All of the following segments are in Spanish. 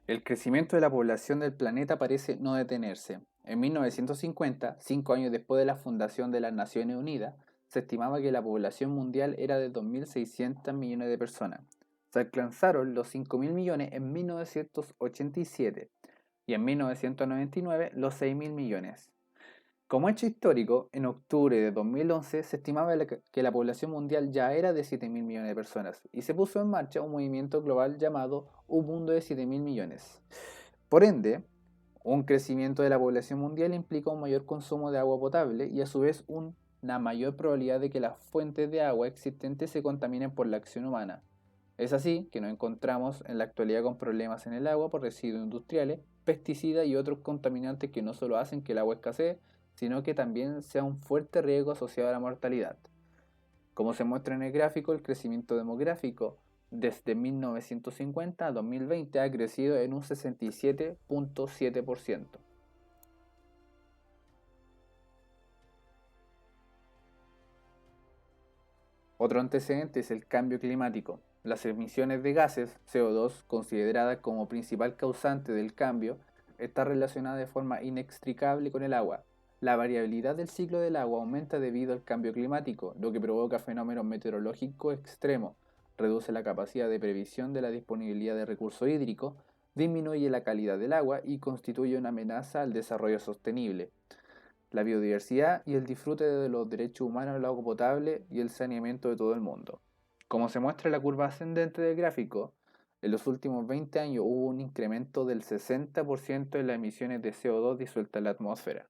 El crecimiento de la población del planeta parece no detenerse. En 1950, 5 años después de la fundación de las Naciones Unidas, se estimaba que la población mundial era de 2.600 millones de personas. Se alcanzaron los 5.000 millones en 1987 y en 1999 los 6.000 millones. Como hecho histórico, en octubre de 2011 se estimaba que la población mundial ya era de 7.000 millones de personas y se puso en marcha un movimiento global llamado Un Mundo de 7.000 millones. Por ende, un crecimiento de la población mundial implica un mayor consumo de agua potable y a su vez una mayor probabilidad de que las fuentes de agua existentes se contaminen por la acción humana. Es así que nos encontramos en la actualidad con problemas en el agua por residuos industriales, pesticidas y otros contaminantes que no solo hacen que el agua escasee, sino que también sea un fuerte riesgo asociado a la mortalidad. Como se muestra en el gráfico, el crecimiento demográfico desde 1950 a 2020 ha crecido en un 67.7%. Otro antecedente es el cambio climático. Las emisiones de gases CO2, consideradas como principal causante del cambio, está relacionada de forma inextricable con el agua. La variabilidad del ciclo del agua aumenta debido al cambio climático, lo que provoca fenómenos meteorológicos extremos, reduce la capacidad de previsión de la disponibilidad de recursos hídricos, disminuye la calidad del agua y constituye una amenaza al desarrollo sostenible, la biodiversidad y el disfrute de los derechos humanos al agua potable y el saneamiento de todo el mundo. Como se muestra en la curva ascendente del gráfico, en los últimos 20 años hubo un incremento del 60% en las emisiones de CO2 disueltas en la atmósfera.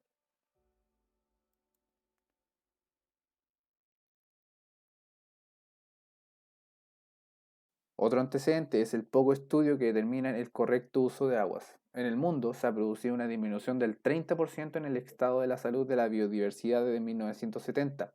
Otro antecedente es el poco estudio que determina el correcto uso de aguas. En el mundo se ha producido una disminución del 30% en el estado de la salud de la biodiversidad desde 1970.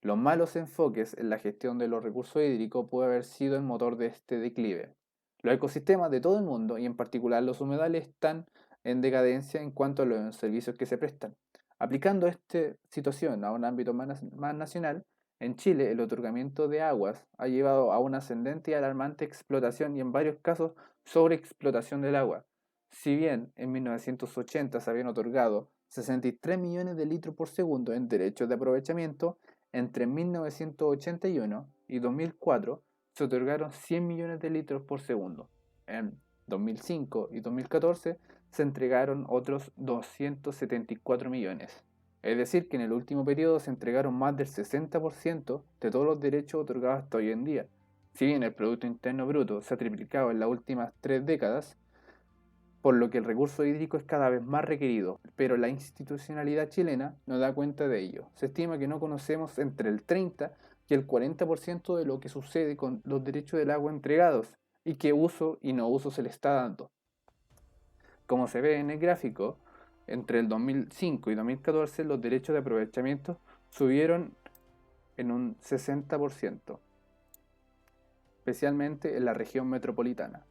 Los malos enfoques en la gestión de los recursos hídricos puede haber sido el motor de este declive. Los ecosistemas de todo el mundo, y en particular los humedales, están en decadencia en cuanto a los servicios que se prestan. Aplicando esta situación a un ámbito más nacional, en Chile el otorgamiento de aguas ha llevado a una ascendente y alarmante explotación y en varios casos sobreexplotación del agua. Si bien en 1980 se habían otorgado 63 millones de litros por segundo en derechos de aprovechamiento, entre 1981 y 2004 se otorgaron 100 millones de litros por segundo. En 2005 y 2014 se entregaron otros 274 millones. Es decir, que en el último periodo se entregaron más del 60% de todos los derechos otorgados hasta hoy en día. Si bien el Producto Interno Bruto se ha triplicado en las últimas 3 décadas, por lo que el recurso hídrico es cada vez más requerido, pero la institucionalidad chilena no da cuenta de ello. Se estima que no conocemos entre el 30 y el 40% de lo que sucede con los derechos del agua entregados y qué uso y no uso se le está dando. Como se ve en el gráfico, entre el 2005 y 2014 los derechos de aprovechamiento subieron en un 60%, especialmente en la región metropolitana.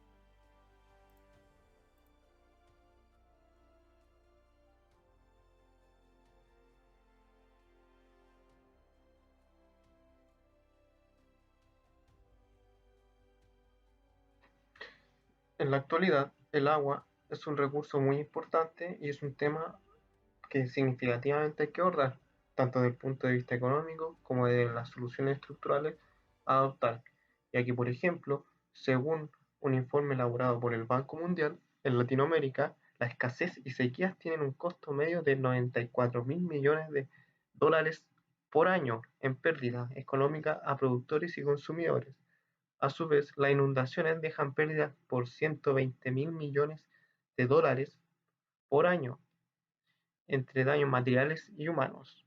En la actualidad, el agua es un recurso muy importante y es un tema que significativamente hay que abordar, tanto desde el punto de vista económico como de las soluciones estructurales a adoptar, ya que, por ejemplo, según un informe elaborado por el Banco Mundial, en Latinoamérica, la escasez y sequías tienen un costo medio de 94.000 millones de dólares por año en pérdida económica a productores y consumidores. A su vez, las inundaciones dejan pérdidas por 120.000 millones de dólares por año entre daños materiales y humanos.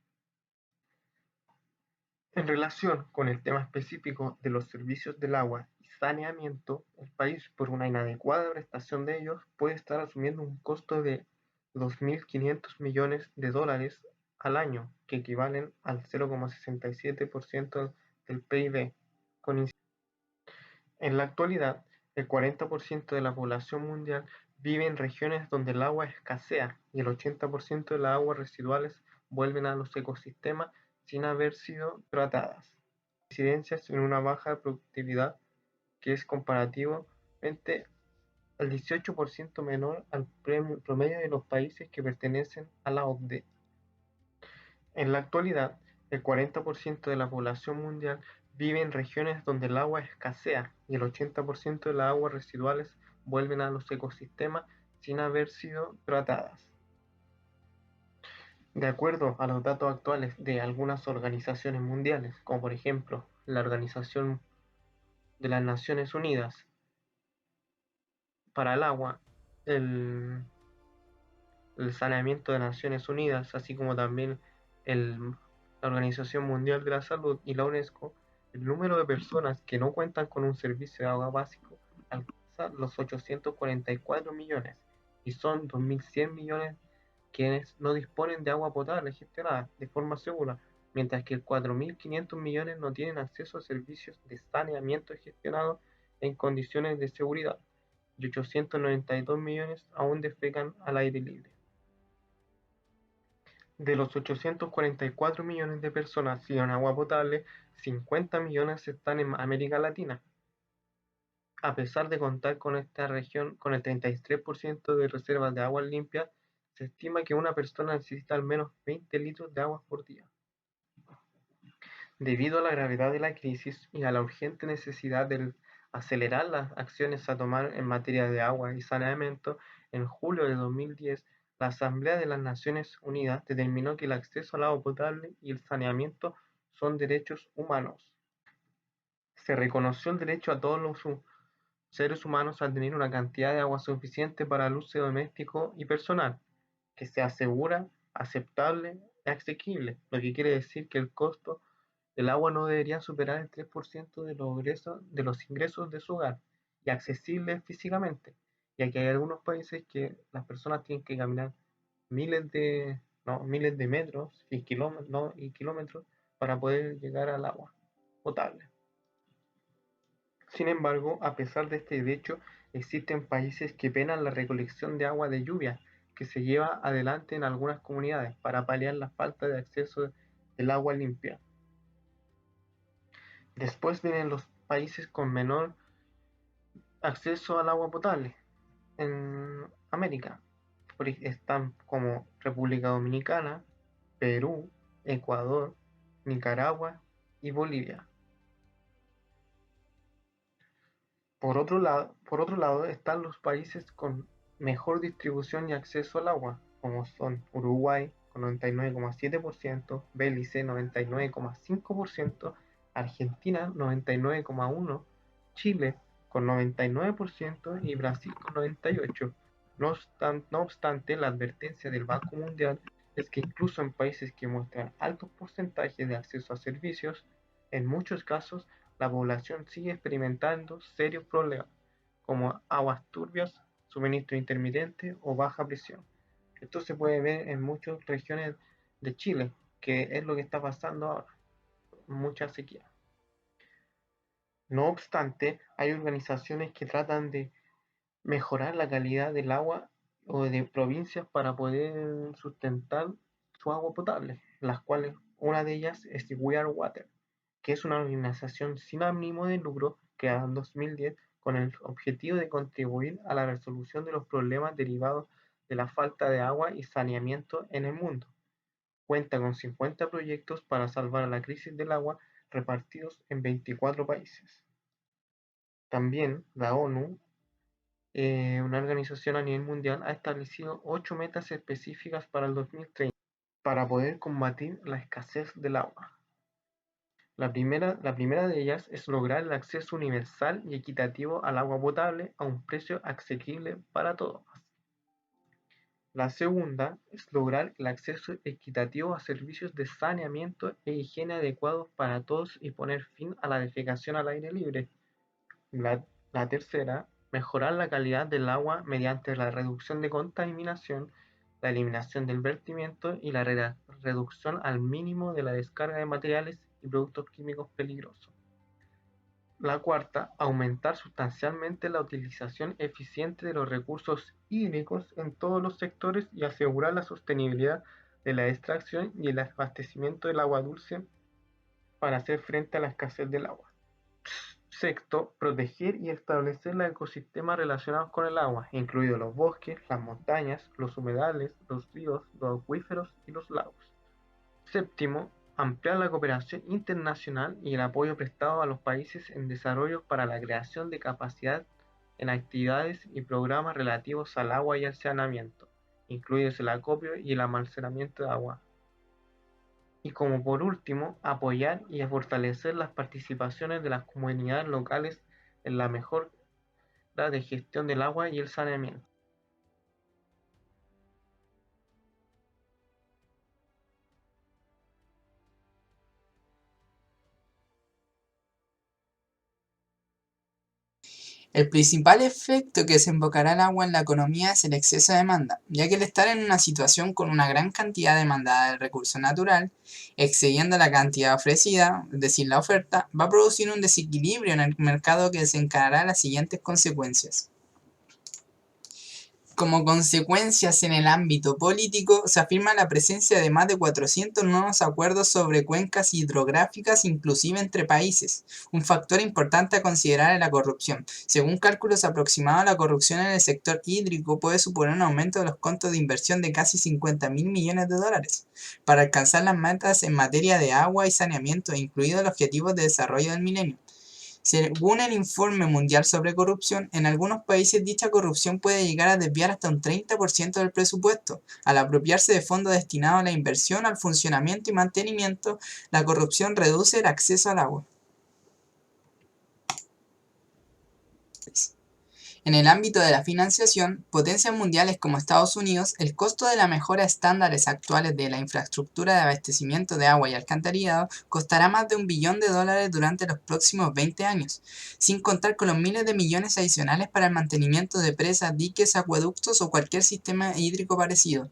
En relación con el tema específico de los servicios del agua y saneamiento, el país, por una inadecuada prestación de ellos, puede estar asumiendo un costo de 2.500 millones de dólares al año, que equivalen al 0,67% del PIB. En la actualidad, el 40% de la población mundial vive en regiones donde el agua escasea y el 80% de las aguas residuales vuelven a los ecosistemas sin haber sido tratadas. Incidencias en una baja productividad que es comparativamente al 18% menor al promedio de los países que pertenecen a la OCDE. En la actualidad, el 40% de la población mundial vive en regiones donde el agua escasea y el 80% de las aguas residuales vuelven a los ecosistemas sin haber sido tratadas. De acuerdo a los datos actuales de algunas organizaciones mundiales, como por ejemplo la Organización de las Naciones Unidas para el Agua, el, el Saneamiento de Naciones Unidas, así como también la Organización Mundial de la Salud y la UNESCO, el número de personas que no cuentan con un servicio de agua básico alcanza los 844 millones y son 2.100 millones quienes no disponen de agua potable gestionada de forma segura, mientras que 4.500 millones no tienen acceso a servicios de saneamiento gestionado en condiciones de seguridad y 892 millones aún defecan al aire libre. De los 844 millones de personas sin agua potable, 50 millones están en América Latina. A pesar de contar con esta región con el 33% de reservas de agua limpia, se estima que una persona necesita al menos 20 litros de agua por día. Debido a la gravedad de la crisis y a la urgente necesidad de acelerar las acciones a tomar en materia de agua y saneamiento, en julio de 2010, la Asamblea de las Naciones Unidas determinó que el acceso al agua potable y el saneamiento son derechos humanos. Se reconoció el derecho a todos los seres humanos a tener una cantidad de agua suficiente para el uso doméstico y personal, que sea segura, aceptable y asequible, lo que quiere decir que el costo del agua no debería superar el 3% de los ingresos de su hogar y accesible físicamente, ya que hay algunos países que las personas tienen que caminar miles de metros y kilómetros para poder llegar al agua potable. Sin embargo, a pesar de este derecho, existen países que penan la recolección de agua de lluvia que se lleva adelante en algunas comunidades para paliar la falta de acceso del agua limpia. Después vienen los países con menor acceso al agua potable en América. Están como República Dominicana, Perú, Ecuador, Nicaragua y Bolivia. Por otro lado están los países con mejor distribución y acceso al agua, como son Uruguay con 99,7%, Belice 99,5%, Argentina 99,1%, Chile con 99% y Brasil con 98%. No obstante, la advertencia del Banco Mundial es que incluso en países que muestran altos porcentajes de acceso a servicios, en muchos casos la población sigue experimentando serios problemas, como aguas turbias, suministro intermitente o baja presión. Esto se puede ver en muchas regiones de Chile, que es lo que está pasando ahora, mucha sequía. No obstante, hay organizaciones que tratan de mejorar la calidad del agua o de provincias para poder sustentar su agua potable, las cuales una de ellas es We Are Water, que es una organización sin ánimo de lucro creada en 2010 con el objetivo de contribuir a la resolución de los problemas derivados de la falta de agua y saneamiento en el mundo. Cuenta con 50 proyectos para salvar la crisis del agua repartidos en 24 países. También la ONU, una organización a nivel mundial, ha establecido 8 metas específicas para el 2030 para poder combatir la escasez del agua. La primera de ellas es lograr el acceso universal y equitativo al agua potable a un precio asequible para todos. La segunda es lograr el acceso equitativo a servicios de saneamiento e higiene adecuados para todos y poner fin a la defecación al aire libre. La tercera, mejorar la calidad del agua mediante la reducción de contaminación, la eliminación del vertimiento y la reducción al mínimo de la descarga de materiales y productos químicos peligrosos. La cuarta, aumentar sustancialmente la utilización eficiente de los recursos hídricos en todos los sectores y asegurar la sostenibilidad de la extracción y el abastecimiento del agua dulce para hacer frente a la escasez del agua. Sexto, proteger y establecer los ecosistemas relacionados con el agua, incluidos los bosques, las montañas, los humedales, los ríos, los acuíferos y los lagos. Séptimo, ampliar la cooperación internacional y el apoyo prestado a los países en desarrollo para la creación de capacidad en actividades y programas relativos al agua y al saneamiento, incluidos el acopio y el almacenamiento de agua. Y como por último, apoyar y fortalecer las participaciones de las comunidades locales en la mejora de gestión del agua y el saneamiento. El principal efecto que desembocará el agua en la economía es el exceso de demanda, ya que el estar en una situación con una gran cantidad demandada del recurso natural, excediendo la cantidad ofrecida, es decir, la oferta, va a producir un desequilibrio en el mercado que desencadenará las siguientes consecuencias. Como consecuencias en el ámbito político, se afirma la presencia de más de 400 nuevos acuerdos sobre cuencas hidrográficas, inclusive entre países. Un factor importante a considerar es la corrupción. Según cálculos aproximados, la corrupción en el sector hídrico puede suponer un aumento de los costos de inversión de casi 50.000 millones de dólares para alcanzar las metas en materia de agua y saneamiento, incluidos los objetivos de desarrollo del milenio. Según el Informe Mundial sobre Corrupción, en algunos países dicha corrupción puede llegar a desviar hasta un 30% del presupuesto. Al apropiarse de fondos destinados a la inversión, al funcionamiento y mantenimiento, la corrupción reduce el acceso al agua. En el ámbito de la financiación, potencias mundiales como Estados Unidos, el costo de la mejora de estándares actuales de la infraestructura de abastecimiento de agua y alcantarillado costará más de $1 billón durante los próximos 20 años, sin contar con los miles de millones adicionales para el mantenimiento de presas, diques, acueductos o cualquier sistema hídrico parecido.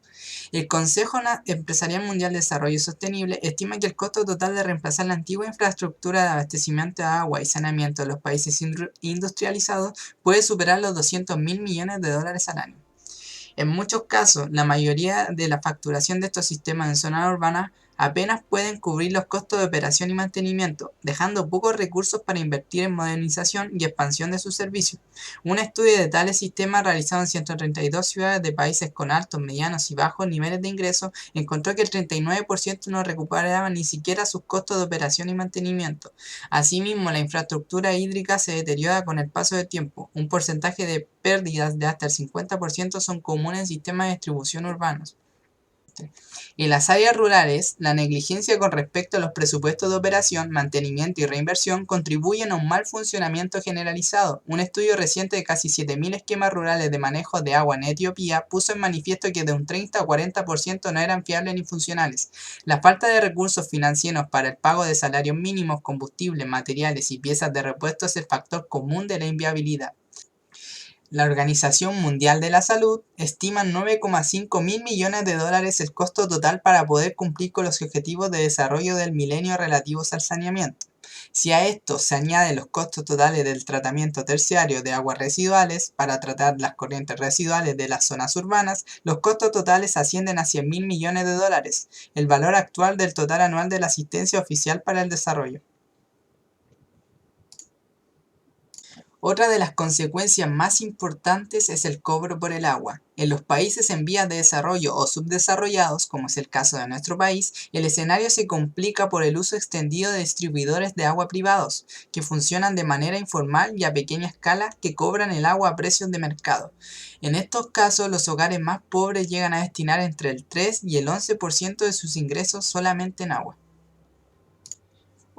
El Consejo Empresarial Mundial de Desarrollo Sostenible estima que el costo total de reemplazar la antigua infraestructura de abastecimiento de agua y saneamiento de los países industrializados puede superar los $200.000 millones al año. En muchos casos, la mayoría de la facturación de estos sistemas en zonas urbanas apenas pueden cubrir los costos de operación y mantenimiento, dejando pocos recursos para invertir en modernización y expansión de sus servicios. Un estudio de tales sistemas realizado en 132 ciudades de países con altos, medianos y bajos niveles de ingresos encontró que el 39% no recuperaba ni siquiera sus costos de operación y mantenimiento. Asimismo, la infraestructura hídrica se deteriora con el paso del tiempo. Un porcentaje de pérdidas de hasta el 50% son comunes en sistemas de distribución urbanos. En las áreas rurales, la negligencia con respecto a los presupuestos de operación, mantenimiento y reinversión contribuyen a un mal funcionamiento generalizado. Un estudio reciente de casi 7.000 esquemas rurales de manejo de agua en Etiopía puso en manifiesto que de un 30 a 40% no eran fiables ni funcionales. La falta de recursos financieros para el pago de salarios mínimos, combustibles, materiales y piezas de repuesto es el factor común de la inviabilidad. La Organización Mundial de la Salud estima en $9,5 mil millones el costo total para poder cumplir con los objetivos de desarrollo del milenio relativos al saneamiento. Si a esto se añaden los costos totales del tratamiento terciario de aguas residuales para tratar las corrientes residuales de las zonas urbanas, los costos totales ascienden a $100.000 millones, el valor actual del total anual de la asistencia oficial para el desarrollo. Otra de las consecuencias más importantes es el cobro por el agua. En los países en vías de desarrollo o subdesarrollados, como es el caso de nuestro país, el escenario se complica por el uso extendido de distribuidores de agua privados, que funcionan de manera informal y a pequeña escala, que cobran el agua a precios de mercado. En estos casos, los hogares más pobres llegan a destinar entre el 3 y el 11% de sus ingresos solamente en agua.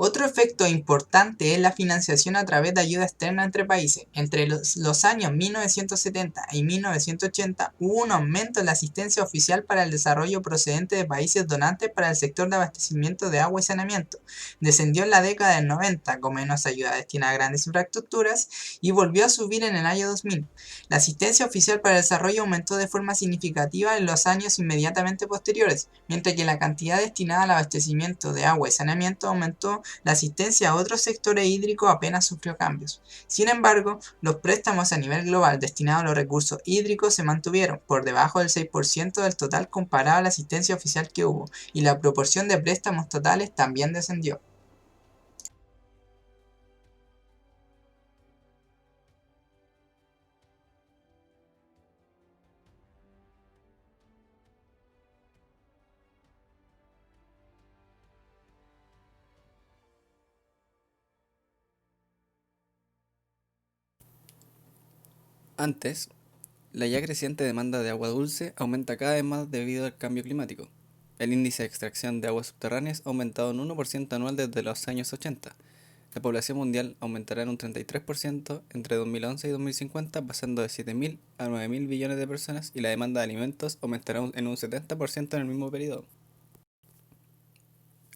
Otro efecto importante es la financiación a través de ayuda externa entre países. Entre los años 1970 y 1980 hubo un aumento en la asistencia oficial para el desarrollo procedente de países donantes para el sector de abastecimiento de agua y saneamiento. Descendió en la década del 90 con menos ayuda destinada a grandes infraestructuras y volvió a subir en el año 2000. La asistencia oficial para el desarrollo aumentó de forma significativa en los años inmediatamente posteriores, mientras que la cantidad destinada al abastecimiento de agua y saneamiento aumentó. La asistencia a otros sectores hídricos apenas sufrió cambios. Sin embargo, los préstamos a nivel global destinados a los recursos hídricos se mantuvieron por debajo del 6% del total comparado a la asistencia oficial que hubo, y la proporción de préstamos totales también descendió. Antes, la ya creciente demanda de agua dulce aumenta cada vez más debido al cambio climático. El índice de extracción de aguas subterráneas ha aumentado un 1% anual desde los años 80. La población mundial aumentará en un 33% entre 2011 y 2050, pasando de 7.000 a 9.000 billones de personas, y la demanda de alimentos aumentará en un 70% en el mismo periodo.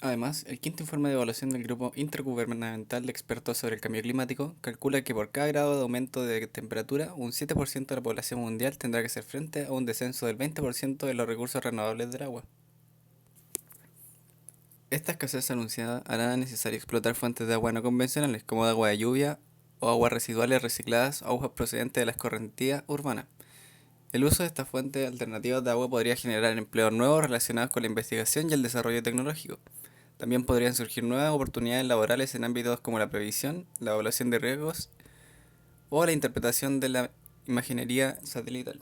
Además, el quinto informe de evaluación del Grupo Intergubernamental de Expertos sobre el Cambio Climático calcula que por cada grado de aumento de temperatura, un 7% de la población mundial tendrá que hacer frente a un descenso del 20% de los recursos renovables del agua. Esta escasez anunciada hará necesario explotar fuentes de agua no convencionales, como de agua de lluvia o aguas residuales recicladas o aguas procedentes de la escorrentía urbana. El uso de estas fuentes alternativas de agua podría generar empleos nuevos relacionados con la investigación y el desarrollo tecnológico. También podrían surgir nuevas oportunidades laborales en ámbitos como la previsión, la evaluación de riesgos o la interpretación de la imaginería satelital.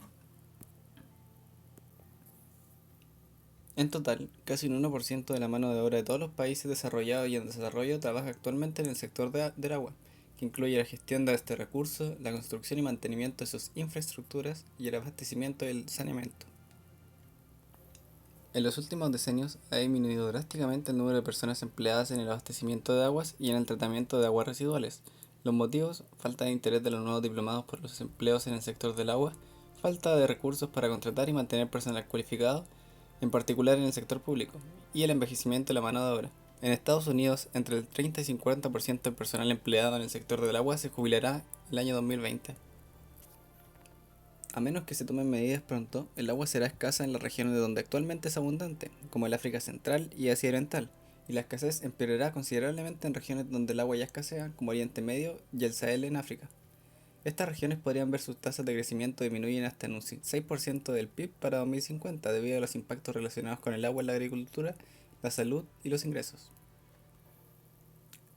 En total, casi un 1% de la mano de obra de todos los países desarrollados y en desarrollo trabaja actualmente en el sector del agua, que incluye la gestión de este recurso, la construcción y mantenimiento de sus infraestructuras y el abastecimiento y el saneamiento. En los últimos decenios ha disminuido drásticamente el número de personas empleadas en el abastecimiento de aguas y en el tratamiento de aguas residuales. Los motivos: falta de interés de los nuevos diplomados por los empleos en el sector del agua, falta de recursos para contratar y mantener personal cualificado, en particular en el sector público, y el envejecimiento de la mano de obra. En Estados Unidos, entre el 30 y 50% del personal empleado en el sector del agua se jubilará el año 2020. A menos que se tomen medidas pronto, el agua será escasa en las regiones de donde actualmente es abundante, como el África Central y Asia Oriental, y la escasez empeorará considerablemente en regiones donde el agua ya escasea, como Oriente Medio y el Sahel en África. Estas regiones podrían ver sus tasas de crecimiento disminuyen hasta en un 6% del PIB para 2050 debido a los impactos relacionados con el agua en la agricultura, la salud y los ingresos.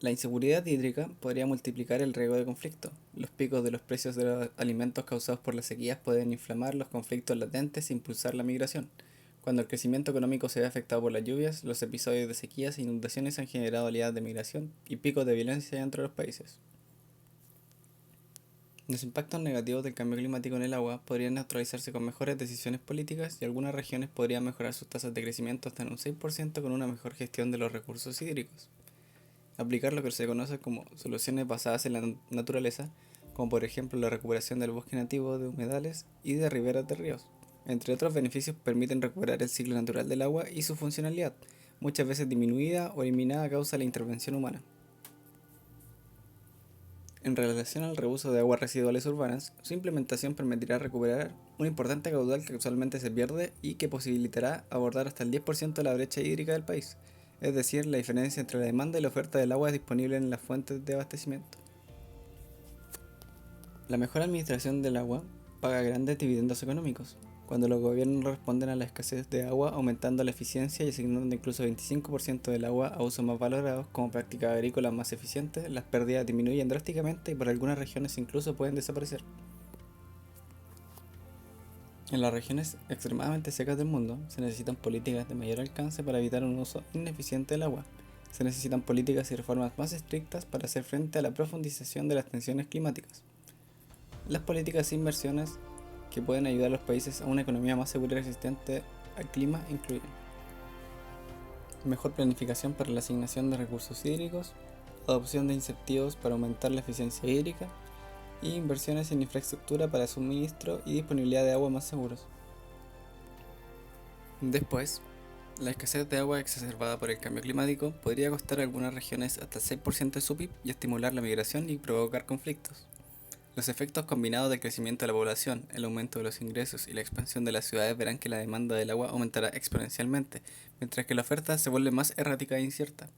La inseguridad hídrica podría multiplicar el riesgo de conflicto. Los picos de los precios de los alimentos causados por las sequías pueden inflamar los conflictos latentes e impulsar la migración. Cuando el crecimiento económico se ve afectado por las lluvias, los episodios de sequías e inundaciones han generado oleadas de migración y picos de violencia entre los países. Los impactos negativos del cambio climático en el agua podrían neutralizarse con mejores decisiones políticas y algunas regiones podrían mejorar sus tasas de crecimiento hasta en un 6% con una mejor gestión de los recursos hídricos. Aplicar lo que se conoce como soluciones basadas en la naturaleza, como por ejemplo la recuperación del bosque nativo de humedales y de riberas de ríos. Entre otros beneficios, permiten recuperar el ciclo natural del agua y su funcionalidad, muchas veces disminuida o eliminada a causa de la intervención humana. En relación al reuso de aguas residuales urbanas, su implementación permitirá recuperar un importante caudal que actualmente se pierde y que posibilitará abordar hasta el 10% de la brecha hídrica del país, es decir, la diferencia entre la demanda y la oferta del agua disponible en las fuentes de abastecimiento. La mejor administración del agua paga grandes dividendos económicos, cuando los gobiernos responden a la escasez de agua aumentando la eficiencia y asignando incluso 25% del agua a usos más valorados como prácticas agrícolas más eficientes. Las pérdidas disminuyen drásticamente y por algunas regiones incluso pueden desaparecer. En las regiones extremadamente secas del mundo se necesitan políticas de mayor alcance para evitar un uso ineficiente del agua. Se necesitan políticas y reformas más estrictas para hacer frente a la profundización de las tensiones climáticas. Las políticas e inversiones que pueden ayudar a los países a una economía más segura y resistente al clima incluyen mejor planificación para la asignación de recursos hídricos, adopción de incentivos para aumentar la eficiencia hídrica y inversiones en infraestructura para suministro y disponibilidad de agua más seguros. Después, la escasez de agua exacerbada por el cambio climático podría costar a algunas regiones hasta el 6% de su PIB y estimular la migración y provocar conflictos. Los efectos combinados del crecimiento de la población, el aumento de los ingresos y la expansión de las ciudades verán que la demanda del agua aumentará exponencialmente, mientras que la oferta se vuelve más errática e incierta.